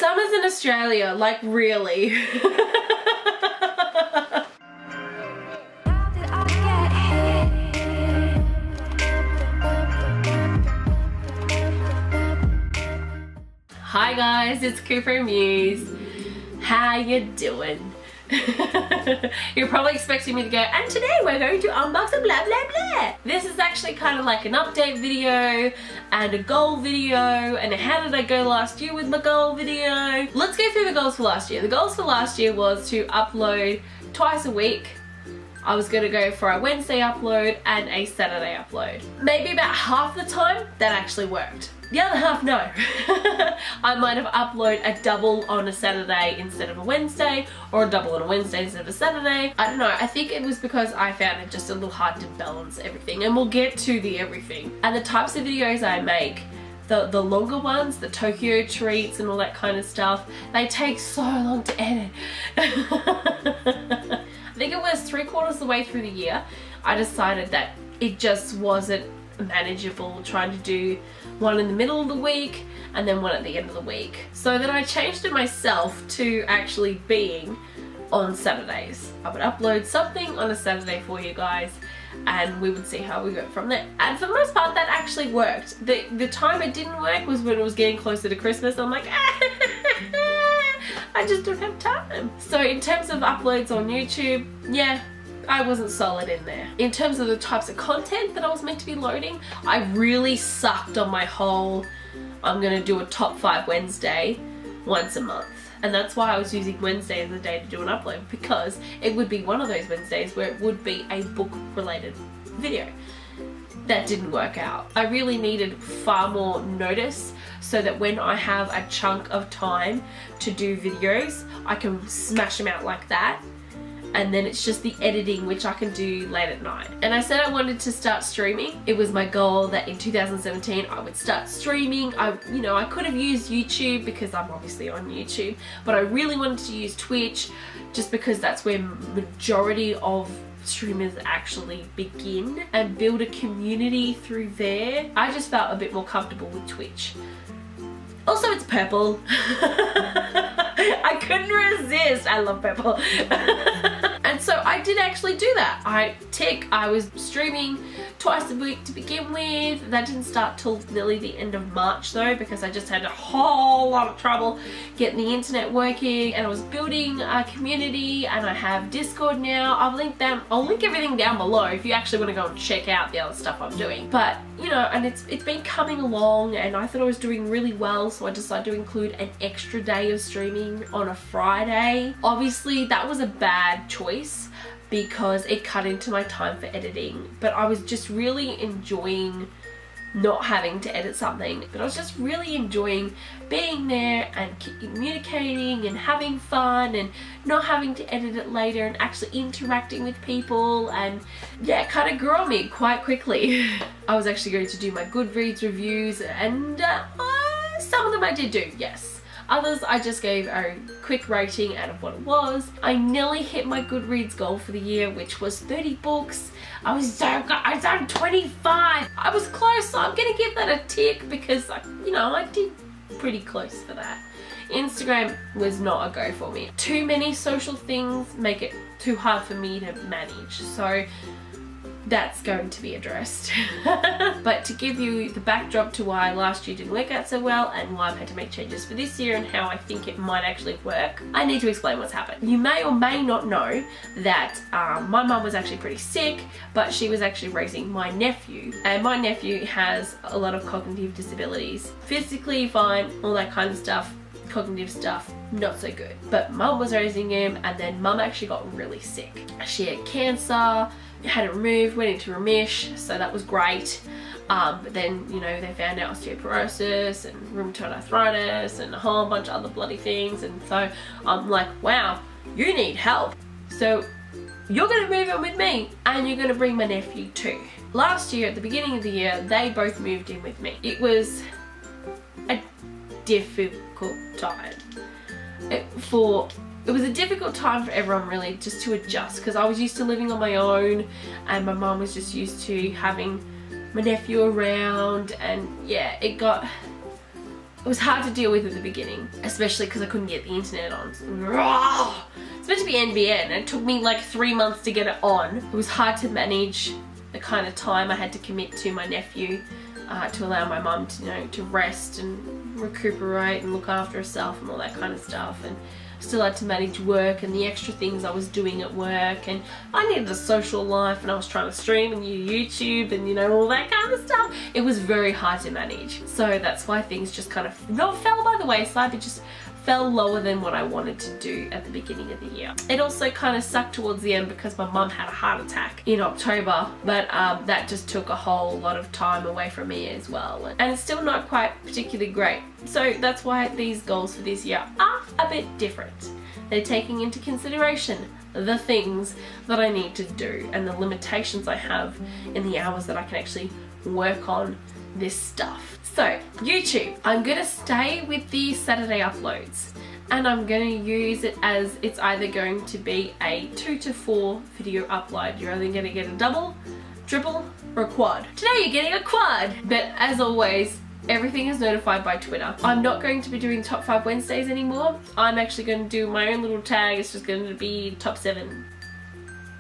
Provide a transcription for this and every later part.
Summer's in Australia, like really. Hi guys, it's Cooper Muse. How you doing? You're probably expecting me to go, and today we're going to unbox a blah blah blah. This is actually kind of like an update video and a goal video and a how did I go last year with my goal video. Let's go through the goals for last year. The goals for last year was to upload twice a week. I was going to go for a Wednesday upload and a Saturday upload. Maybe about half the time that actually worked. The other half, no. I might have uploaded a double on a Saturday instead of a Wednesday, or a double on a Wednesday instead of a Saturday. I don't know, I think it was because I found it just a little hard to balance everything, and we'll get to the everything. And the types of videos I make, the longer ones, the Tokyo treats and all that kind of stuff, they take so long to edit. I think it was 3/4 of the way through the year, I decided that it just wasn't manageable trying to do one in the middle of the week and then one at the end of the week. So then I changed it myself to actually being on Saturdays. I would upload something on a Saturday for you guys and we would see how we went from there. And for the most part that actually worked. The time it didn't work was when it was getting closer to Christmas. I'm like, I just don't have time. So in terms of uploads on YouTube, yeah, I wasn't solid in there. In terms of the types of content that I was meant to be loading, I really sucked on my whole, I'm gonna do a top 5 Wednesday once a month. And that's why I was using Wednesday as the day to do an upload, because it would be one of those Wednesdays where it would be a book related video. That didn't work out. I really needed far more notice so that when I have a chunk of time to do videos, I can smash them out like that. And then it's just the editing, which I can do late at night. And I said I wanted to start streaming. It was my goal that in 2017 I would start streaming. I could have used YouTube because I'm obviously on YouTube, but I really wanted to use Twitch just because that's where majority of streamers actually begin, and build a community through there. I just felt a bit more comfortable with Twitch. Also, it's purple. I couldn't resist. I love purple. And so I did actually do that. I was streaming twice a week to begin with. That didn't start till nearly the end of March though, because I just had a whole lot of trouble getting the internet working, and I was building a community, and I have Discord now. I'll link everything down below if you actually want to go and check out the other stuff I'm doing. But and it's been coming along, and I thought I was doing really well, so I decided to include an extra day of streaming on a Friday. Obviously that was a bad choice because it cut into my time for editing, but I was just really enjoying not having to edit something, but I was just really enjoying being there and communicating and having fun and not having to edit it later and actually interacting with people. And yeah, it kind of grew on me quite quickly. I was actually going to do my Goodreads reviews, and some of them I did do, yes. Others I just gave a quick rating out of what it was. I nearly hit my Goodreads goal for the year, which was 30 books. I was so good. I done 25. I was close, so I'm gonna give that a tick because I did pretty close for that. Instagram was not a go for me. Too many social things make it too hard for me to manage. So that's going to be addressed. But to give you the backdrop to why last year didn't work out so well and why I've had to make changes for this year and how I think it might actually work, I need to explain what's happened. You may or may not know that my mum was actually pretty sick, but she was actually raising my nephew, and my nephew has a lot of cognitive disabilities. Physically fine, all that kind of stuff. Cognitive stuff, not so good. But mum was raising him, and then mum actually got really sick. She had cancer, had it removed, went into remission, so that was great. But then, they found out osteoporosis and rheumatoid arthritis and a whole bunch of other bloody things. And so I'm like, wow, you need help. So you're gonna move in with me, and you're gonna bring my nephew too. Last year, at the beginning of the year, they both moved in with me. It was a difficult time. It was a difficult time for everyone really, just to adjust, because I was used to living on my own and my mum was just used to having my nephew around, and yeah, it got It was hard to deal with at the beginning, especially because I couldn't get the internet on. It's meant to be NBN and it took me like 3 months to get it on. It was hard to manage the kind of time I had to commit to my nephew to allow my mum to, you know, to rest and recuperate and look after herself and all that kind of stuff. And still had to manage work and the extra things I was doing at work, and I needed a social life, and I was trying to stream and YouTube and, you know, all that kind of stuff. It was very hard to manage. So that's why things just kind of not fell by the wayside, but just fell lower than what I wanted to do at the beginning of the year. It also kind of sucked towards the end because my mum had a heart attack in October, but that just took a whole lot of time away from me as well. And it's still not quite particularly great. So that's why these goals for this year are a bit different. They're taking into consideration the things that I need to do and the limitations I have in the hours that I can actually work on this stuff. So YouTube, I'm gonna stay with the Saturday uploads, and I'm gonna use it as it's either going to be a 2 to 4 video upload. You're either gonna get a double, triple, or a quad. Today you're getting a quad, but as always, everything is notified by Twitter. I'm not going to be doing top 5 Wednesdays anymore. I'm actually going to do my own little tag. It's just going to be top 7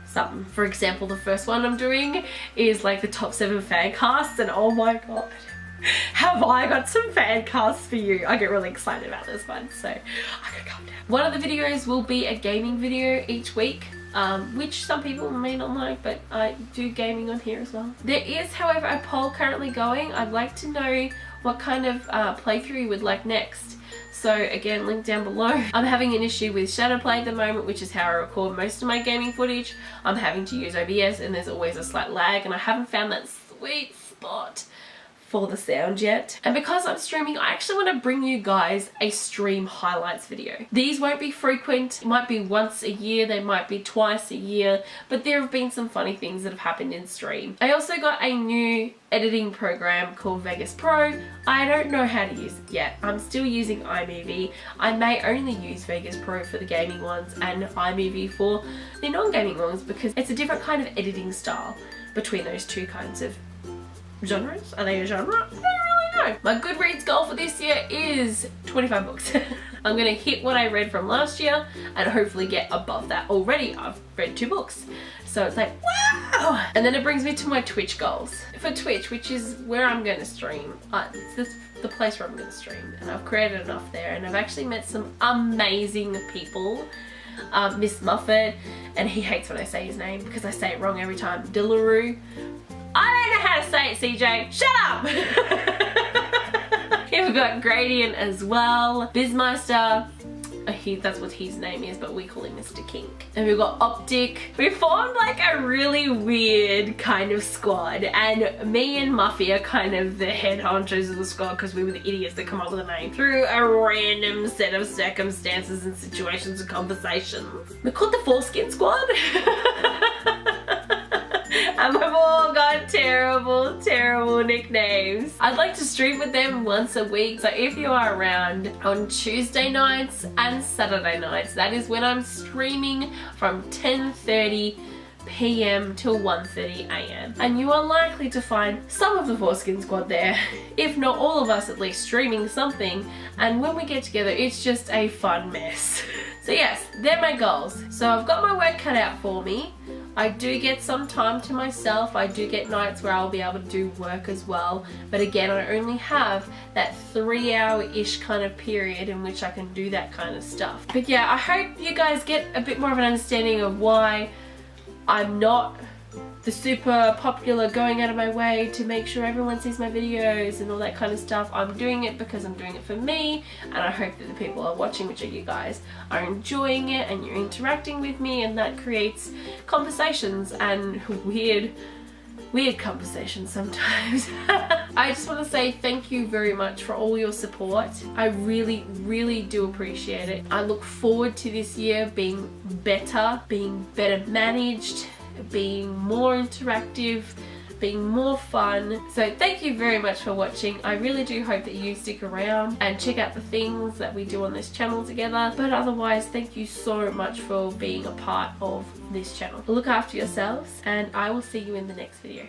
something. For example, the first one I'm doing is like the top 7 fan casts, and oh my god, have I got some fan casts for you. I get really excited about this one, so I gotta calm down. One of the videos will be a gaming video each week, which some people may not like, but I do gaming on here as well. There is, however, a poll currently going. I'd like to know what kind of playthrough you would like next. So again, link down below. I'm having an issue with Shadowplay at the moment, which is how I record most of my gaming footage. I'm having to use OBS and there's always a slight lag, and I haven't found that sweet spot for the sound yet. And because I'm streaming, I actually want to bring you guys a stream highlights video. These won't be frequent. It might be once a year, they might be twice a year, but there have been some funny things that have happened in stream. I also got a new editing program called Vegas Pro. I don't know how to use it yet. I'm still using iMovie. I may only use Vegas Pro for the gaming ones and iMovie for the non-gaming ones, because it's a different kind of editing style between those two kinds of genres. Are they a genre? I don't really know. My Goodreads goal for this year is 25 books. I'm gonna hit what I read from last year and hopefully get above that. Already I've read 2 books. So it's like, wow! And then it brings me to my Twitch goals. For Twitch, which is where I'm gonna stream, it's the place where I'm gonna stream, and I've created enough there, and I've actually met some amazing people. Miss Muffet, and he hates when I say his name because I say it wrong every time. Dillaroo. I don't know how to say it, CJ. Shut up! Here we've got Gradient as well. Bizmeister. That's what his name is, but we call him Mr. Kink. And we've got Optic. We formed like a really weird kind of squad, and me and Muffy are kind of the head honchos of the squad because we were the idiots that come up with a name through a random set of circumstances and situations and conversations. We're called the Foreskin Squad. And we've all got terrible, terrible nicknames. I'd like to stream with them once a week, so if you are around on Tuesday nights and Saturday nights, that is when I'm streaming from 10:30 PM till 1:30 AM. And you are likely to find some of the Foreskin Squad there, if not all of us at least, streaming something. And when we get together, it's just a fun mess. So yes, they're my goals. So I've got my work cut out for me. I do get some time to myself. I do get nights where I'll be able to do work as well. But again, I only have that 3-hour-ish kind of period in which I can do that kind of stuff. But yeah, I hope you guys get a bit more of an understanding of why I'm not the super popular going out of my way to make sure everyone sees my videos and all that kind of stuff. I'm doing it because I'm doing it for me, and I hope that the people are watching, which are you guys, are enjoying it and you're interacting with me, and that creates conversations and weird conversations sometimes. I just want to say thank you very much for all your support. I really, really do appreciate it. I look forward to this year being better managed, being more interactive, being more fun. So thank you very much for watching. I really do hope that you stick around and check out the things that we do on this channel together. But otherwise, thank you so much for being a part of this channel. Look after yourselves, and I will see you in the next video.